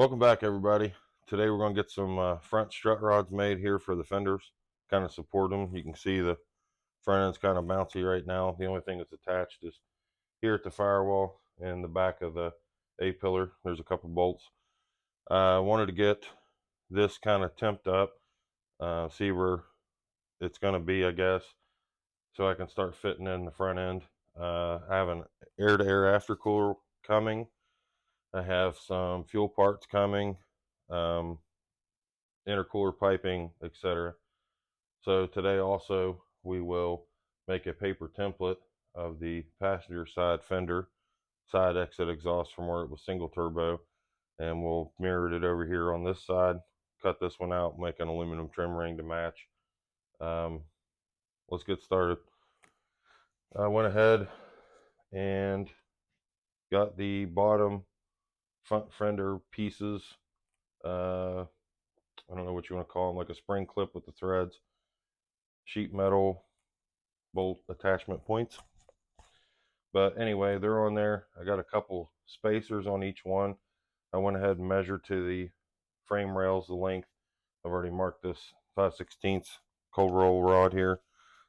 Welcome back, everybody. Today we're going to get some front strut rods made here for the fenders, kind of support them. You can see the front end's kind of bouncy right now. The only thing that's attached is here at the firewall and the back of the A-pillar. There's a couple bolts. I wanted to get this kind of temped up, see where it's going to be, I guess, so I can start fitting in the front end. I have an air-to-air aftercooler coming. I have some fuel parts coming, intercooler piping, etc. So today also we will make a paper template of the passenger side fender side exit exhaust from where it was single turbo, and we'll mirror it over here on this side, cut this one out, make an aluminum trim ring to match. Let's get started. I went ahead and got the bottom front fender pieces, I don't know what you want to call them, like a spring clip with the threads, sheet metal bolt attachment points. But anyway, they're on there. I got a couple spacers on each one. I went ahead and measured to the frame rails the length. I've already marked this 5/16 cold roll rod here.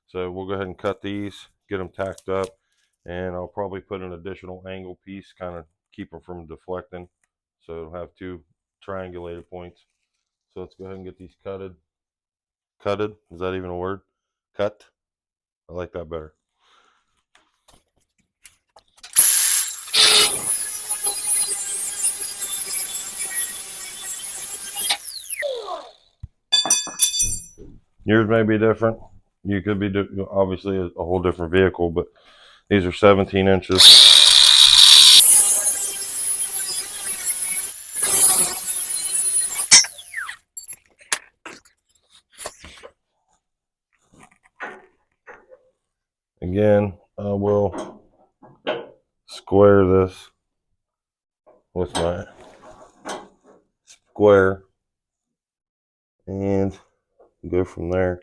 So we'll go ahead and cut these, get them tacked up, and I'll probably put an additional angle piece, kind of keep them from deflecting. So it'll have two triangulated points. So let's go ahead and get these cutted. Cutted, is that even a word? Cut? I like that better. Yours may be different. You could be obviously a whole different vehicle, but these are 17 inches. Again, I will square this with my square and go from there.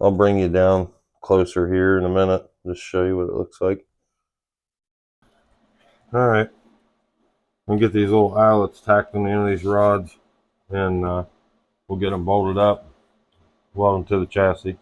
I'll bring you down closer here in a minute, just show you what it looks like. All right, I'll get these little eyelets tacked on the end of these rods, and we'll get them bolted up, weld them to the chassis.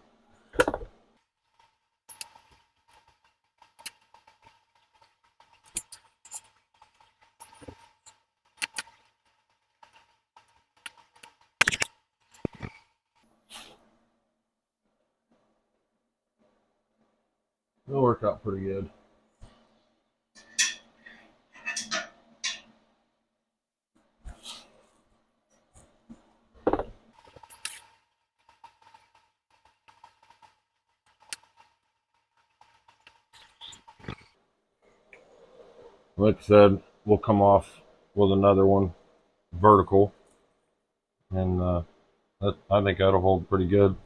It'll work out pretty good. Like I said, we'll come off with another one vertical, and I think that'll hold pretty good.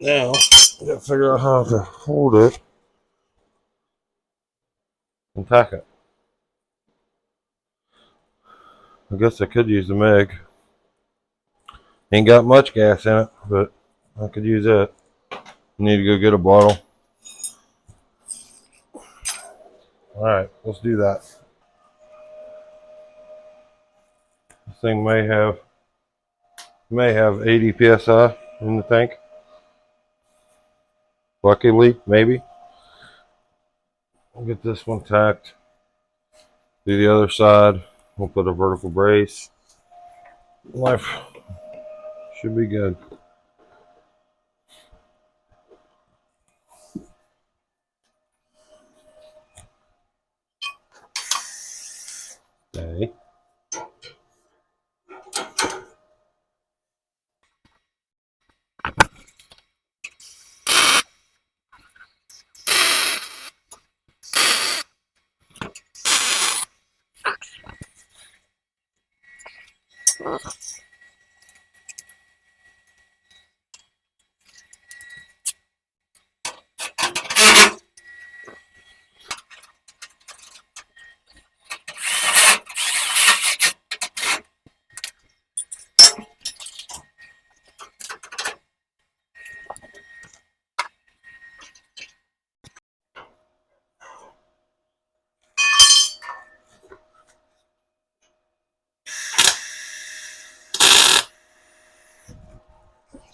Now, I gotta figure out how to hold it and tack it. I guess I could use the MIG. Ain't got much gas in it, but I could use it. Need to go get a bottle. Alright, let's do that. This thing may have 80 psi in the tank. Luckily, maybe. I'll get this one tacked. Do the other side. We'll put a vertical brace. Life should be good. Okay.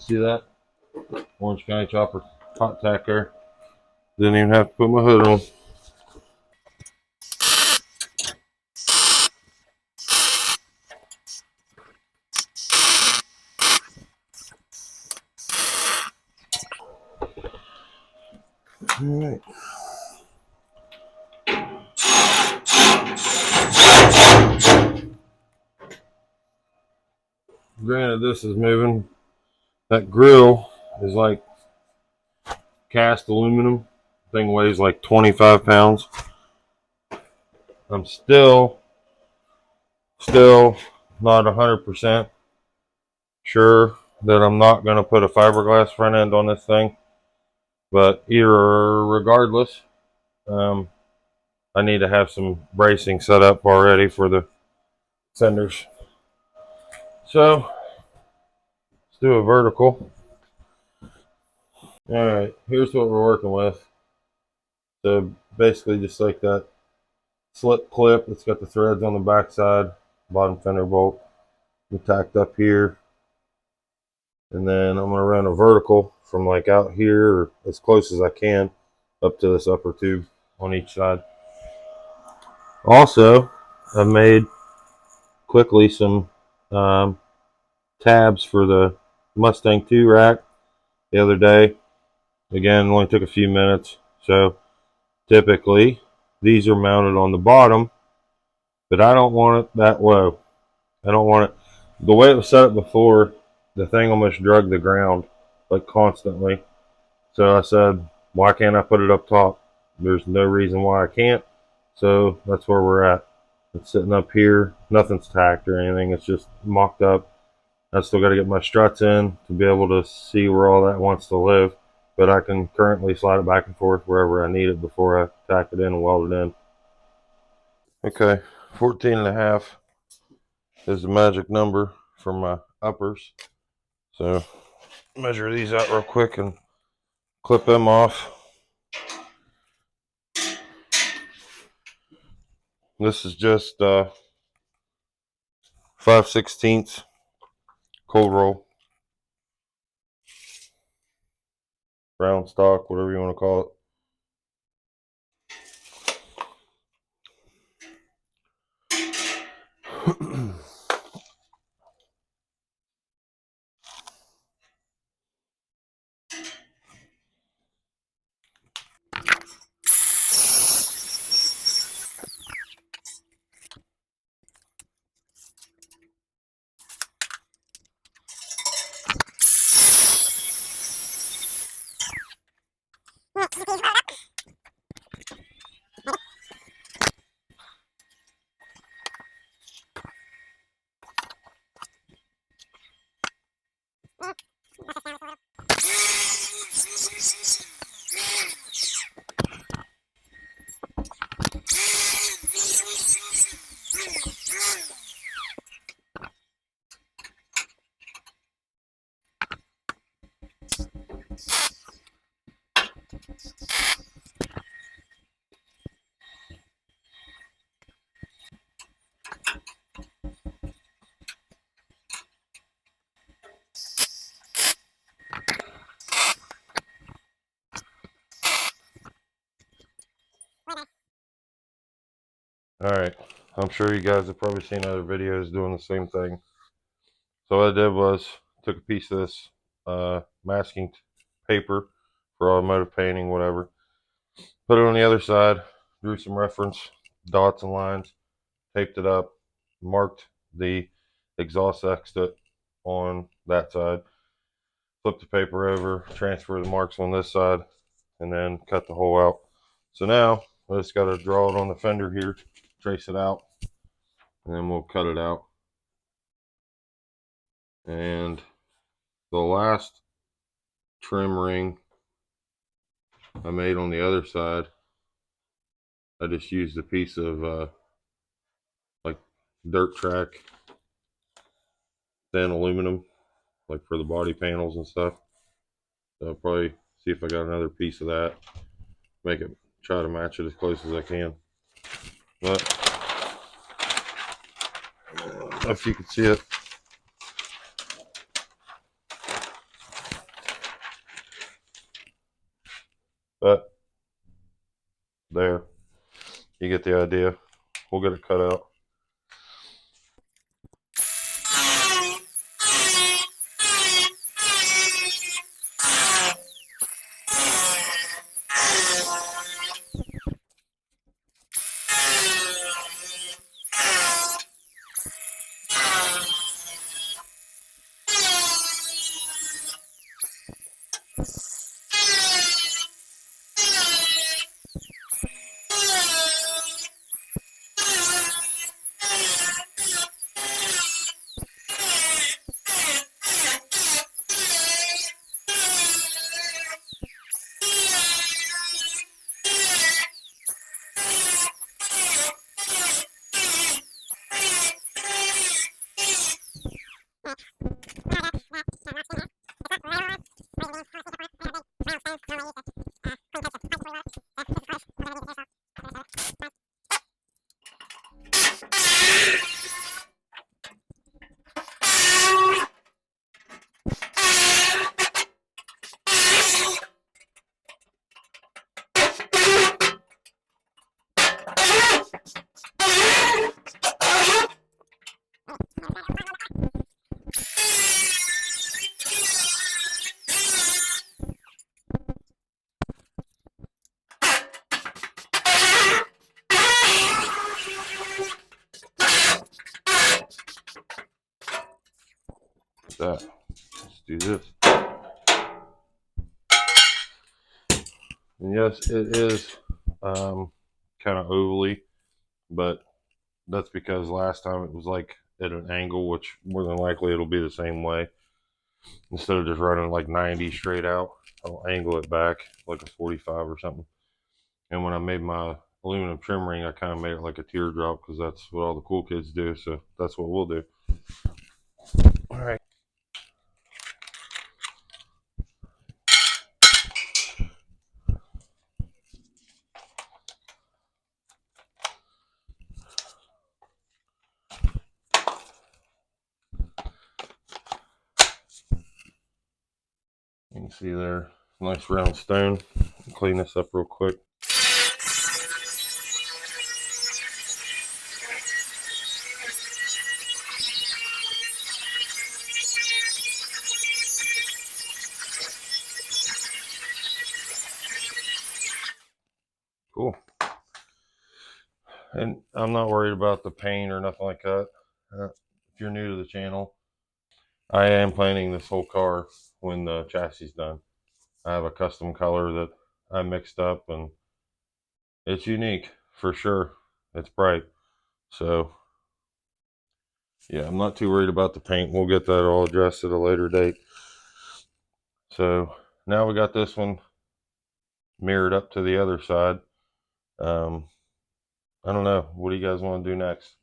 See that? Orange County chopper hot tack there. Didn't even have to put my hood on. Alright. Granted, this is moving. That grill is like cast aluminum. Thing weighs like 25 pounds. I'm still not 100% sure that I'm not going to put a fiberglass front end on this thing. But regardless, I need to have some bracing set up already for the fenders. So let's do a vertical. All right, here's what we're working with. So basically just like that slip clip that's got the threads on the back side, bottom fender bolt, tacked up here. And then I'm going to run a vertical from like out here or as close as I can up to this upper tube on each side. Also, I made quickly some tabs for the Mustang 2 rack the other day. Again, it only took a few minutes. So typically these are mounted on the bottom, but I don't want it that low. I don't want it the way it was set up before. The thing almost drug the ground like constantly. So I said, why can't I put it up top? There's no reason why I can't. So that's where we're at. It's sitting up here. Nothing's tacked or anything. It's just mocked up. I still got to get my struts in to be able to see where all that wants to live. But I can currently slide it back and forth wherever I need it before I tack it in and weld it in. Okay, 14.5 is the magic number for my uppers. So measure these out real quick and clip them off. This is just 5/16 cold roll, round stock, whatever you want to call it. All right, I'm sure you guys have probably seen other videos doing the same thing. So what I did was took a piece of this masking paper for automotive painting, whatever, put it on the other side, drew some reference dots and lines, taped it up, marked the exhaust exit on that side, flip the paper over, transfer the marks on this side, and then cut the hole out. So now I just got to draw it on the fender here, trace it out, and then we'll cut it out. And the last trim ring I made on the other side, I just used a piece of like dirt track thin aluminum, like for the body panels and stuff. So I'll probably see if I got another piece of that, make it, try to match it as close as I can. But I don't know if you can see it, but there, you get the idea. We'll get it cut out. That. Let's do this. And yes, it is kind of ovally, but that's because last time it was like at an angle, which more than likely it'll be the same way. Instead of just running like 90 straight out, I'll angle it back like a 45 or something. And when I made my aluminum trim ring, I kind of made it like a teardrop because that's what all the cool kids do. So that's what we'll do. All right. You can see there, nice round stone. Clean this up real quick. Cool. And I'm not worried about the paint or nothing like that. If you're new to the channel, I am painting this whole car when the chassis is done. I have a custom color that I mixed up, and it's unique for sure. It's bright. So yeah, I'm not too worried about the paint. We'll get that all addressed at a later date. So now we got this one mirrored up to the other side. I don't know. What do you guys want to do next?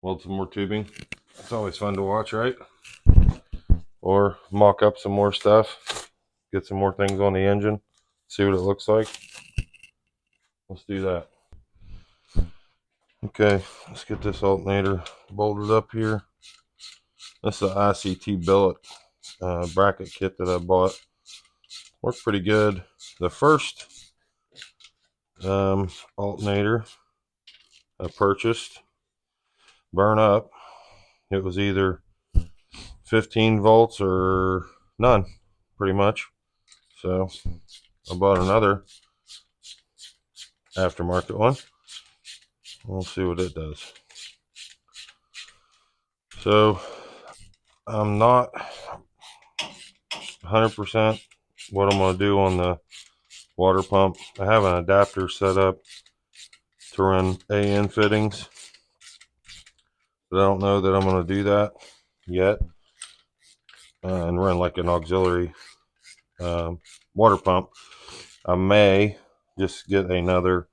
Weld some more tubing. It's always fun to watch, right? Or mock up some more stuff. Get some more things on the engine. See what it looks like. Let's do that. Okay, let's get this alternator bolted up here. This is the ICT billet bracket kit that I bought. Worked pretty good. The first alternator I purchased burn up. It was either 15 volts or none, pretty much. So I bought another aftermarket one. We'll see what it does. So I'm not 100% what I'm going to do on the water pump. I have an adapter set up to run AN fittings, but I don't know that I'm going to do that yet. and run like an auxiliary water pump, I may just get another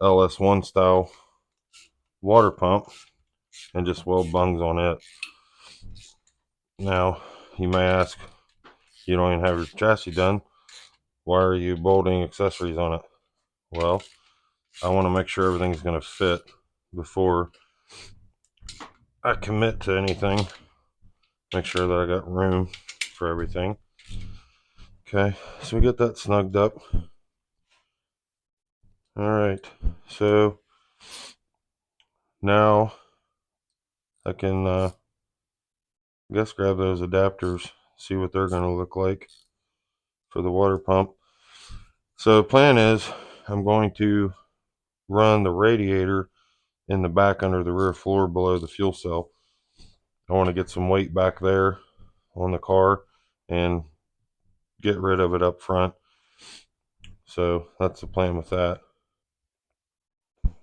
LS1 style water pump and just weld bungs on it. Now, you may ask, you don't even have your chassis done, why are you bolting accessories on it? Well, I want to make sure everything's going to fit before I commit to anything. Make sure that I got room for everything. Okay, so we get that snugged up. All right, so now I can I guess grab those adapters, see what they're going to look like for the water pump. So the plan is I'm going to run the radiator in the back under the rear floor below the fuel cell. I want to get some weight back there on the car and get rid of it up front. So that's the plan with that.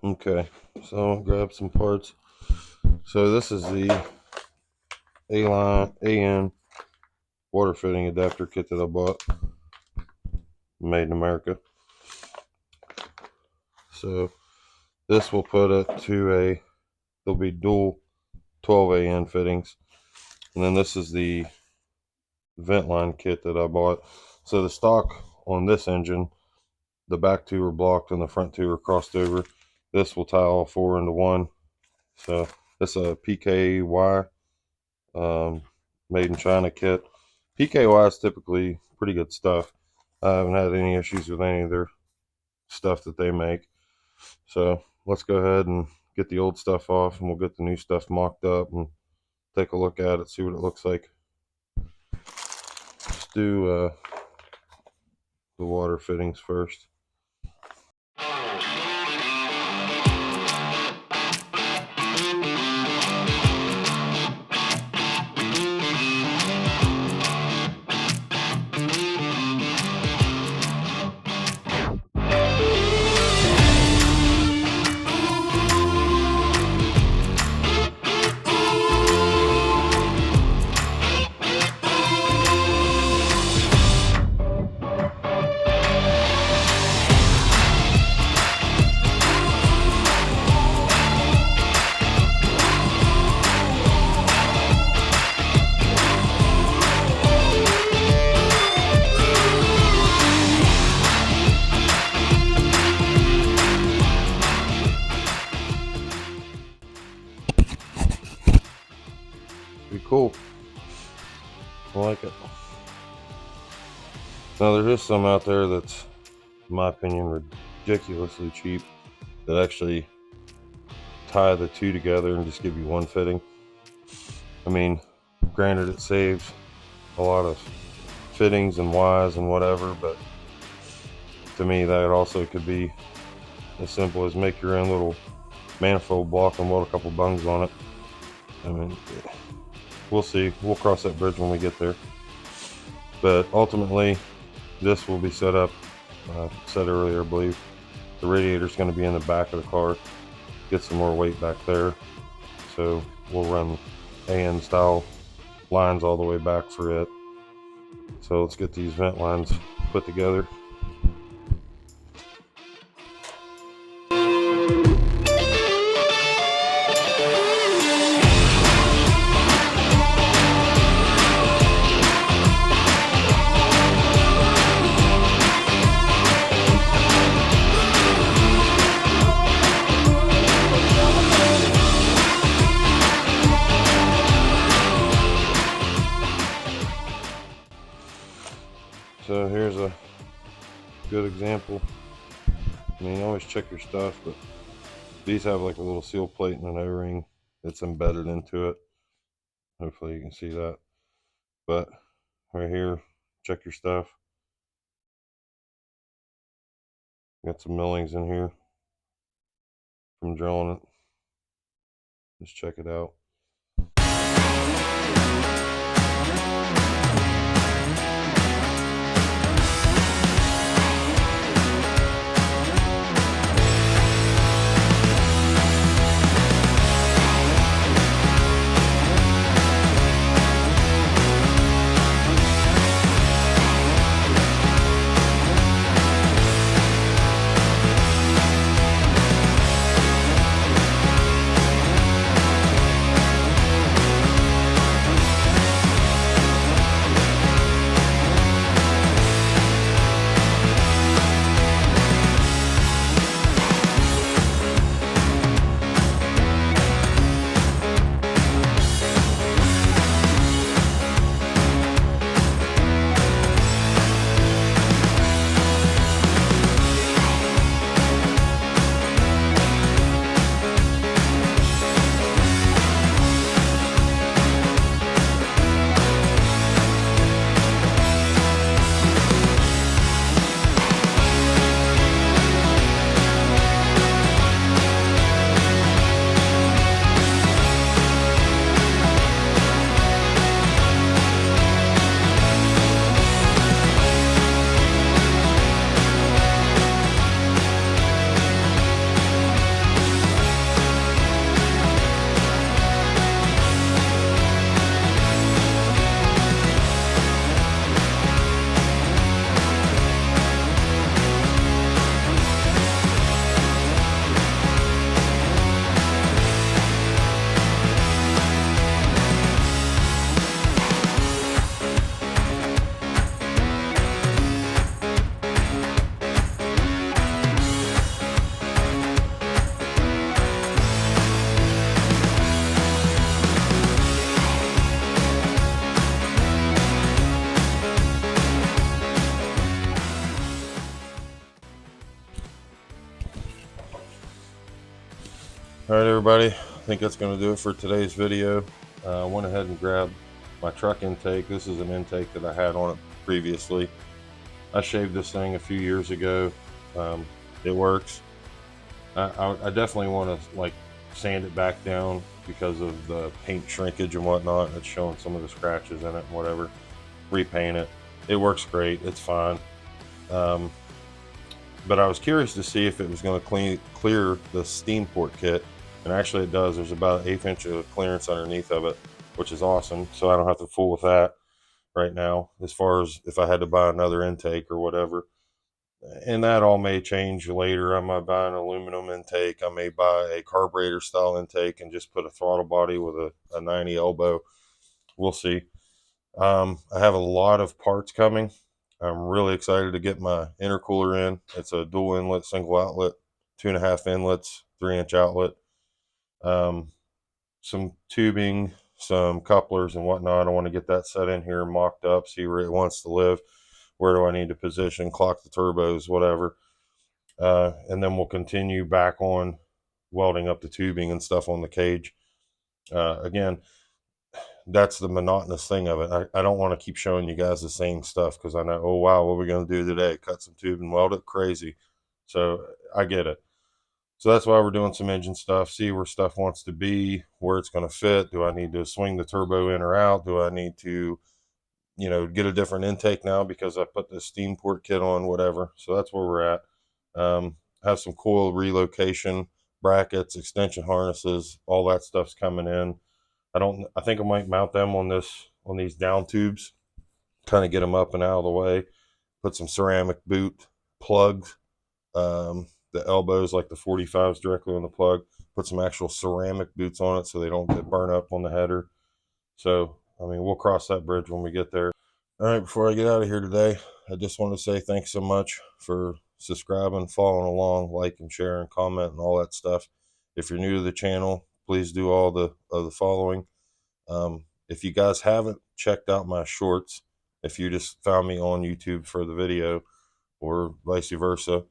Okay, so I'll grab some parts. So this is the A-line AN water fitting adapter kit that I bought, made in America. So this will put it to there'll be dual 12 AN fittings. And then this is the vent line kit that I bought. So the stock on this engine, the back two are blocked and the front two are crossed over. This will tie all four into one. So this is a PKY made in China kit. PKY is typically pretty good stuff. I haven't had any issues with any of their stuff that they make. So let's go ahead and get the old stuff off, and we'll get the new stuff mocked up and take a look at it, see what it looks like. Let's do the water fittings first. Pretty cool. I like it. Now there is some out there that's, in my opinion, ridiculously cheap that actually tie the two together and just give you one fitting. I mean, granted, it saves a lot of fittings and wires and whatever, but to me that also could be as simple as make your own little manifold block and weld a couple bungs on it. I mean, we'll see. We'll cross that bridge when we get there. But ultimately, this will be set up, said earlier, I believe. The radiator's going to be in the back of the car. Get some more weight back there. So we'll run AN style lines all the way back for it. So let's get these vent lines put together. So here's a good example. I mean, always check your stuff, but these have like a little seal plate and an O-ring that's embedded into it. Hopefully you can see that. But right here, check your stuff. Got some millings in here from drilling it. Just check it out. All right, everybody, I think that's going to do it for today's video. I went ahead and grabbed my truck intake. This is an intake that I had on it previously. I shaved this thing a few years ago. It works. I definitely want to like sand it back down because of the paint shrinkage and whatnot. It's showing some of the scratches in it and whatever. Repaint it. It works great. It's fine. But I was curious to see if it was going to clear the steam port kit, and actually it does. There's about an 1/8 inch of clearance underneath of it, which is awesome. So I don't have to fool with that right now as far as if I had to buy another intake or whatever. And that all may change later. I might buy an aluminum intake. I may buy a carburetor style intake and just put a throttle body with a 90 elbow. We'll see. I have a lot of parts coming. I'm really excited to get my intercooler in. It's a dual inlet, single outlet, 2.5 inlets, 3-inch outlet. Some tubing, some couplers and whatnot. I want to get that set in here, mocked up, see where it wants to live. Where do I need to position, clock the turbos, whatever. And then we'll continue back on welding up the tubing and stuff on the cage. Again, that's the monotonous thing of it. I don't want to keep showing you guys the same stuff because I know, oh wow, what are we going to do today? Cut some tube and weld it? Crazy. So I get it. So that's why we're doing some engine stuff, see where stuff wants to be, where it's going to fit. Do I need to swing the turbo in or out? Do I need to, get a different intake now because I put the steam port kit on, whatever. So that's where we're at. Have some coil relocation, brackets, extension harnesses, all that stuff's coming in. I think I might mount them on these down tubes, kind of get them up and out of the way. Put some ceramic boot plugs, the elbows like the 45s directly on the plug. Put some actual ceramic boots on it so they don't get burnt up on the header. So, I mean, we'll cross that bridge when we get there. All right, before I get out of here today, I just want to say thanks so much for subscribing, following along, like and share and comment and all that stuff. If you're new to the channel, please do all the following. If you guys haven't checked out my shorts, if you just found me on YouTube for the video or vice versa,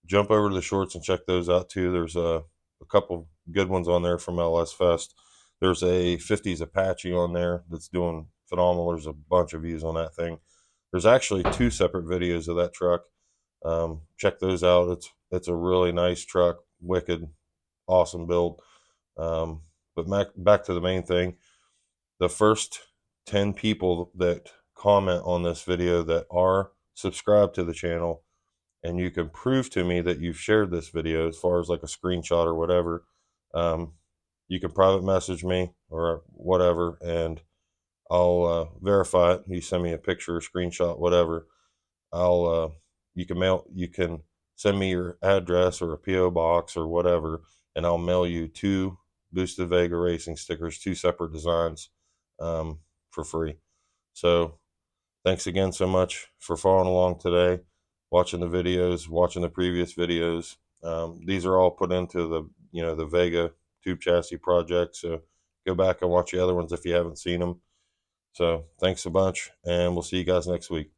jump over to the shorts and check those out too. There's a couple good ones on there from LS Fest. There's a 50s Apache on there that's doing phenomenal. There's a bunch of views on that thing. There's actually 2 separate videos of that truck. Check those out. It's a really nice truck, wicked, awesome build. But back to the main thing. The first 10 people that comment on this video that are subscribed to the channel, and you can prove to me that you've shared this video as far as like a screenshot or whatever, you can private message me or whatever, and I'll verify it. You send me a picture, a screenshot, whatever. You can send me your address or a PO box or whatever, and I'll mail you 2 Boosted Vega racing stickers, 2 separate designs, for free. So thanks again so much for following along today, watching the videos, watching the previous videos. These are all put into the Vega tube chassis project. So go back and watch the other ones if you haven't seen them. So thanks a bunch, and we'll see you guys next week.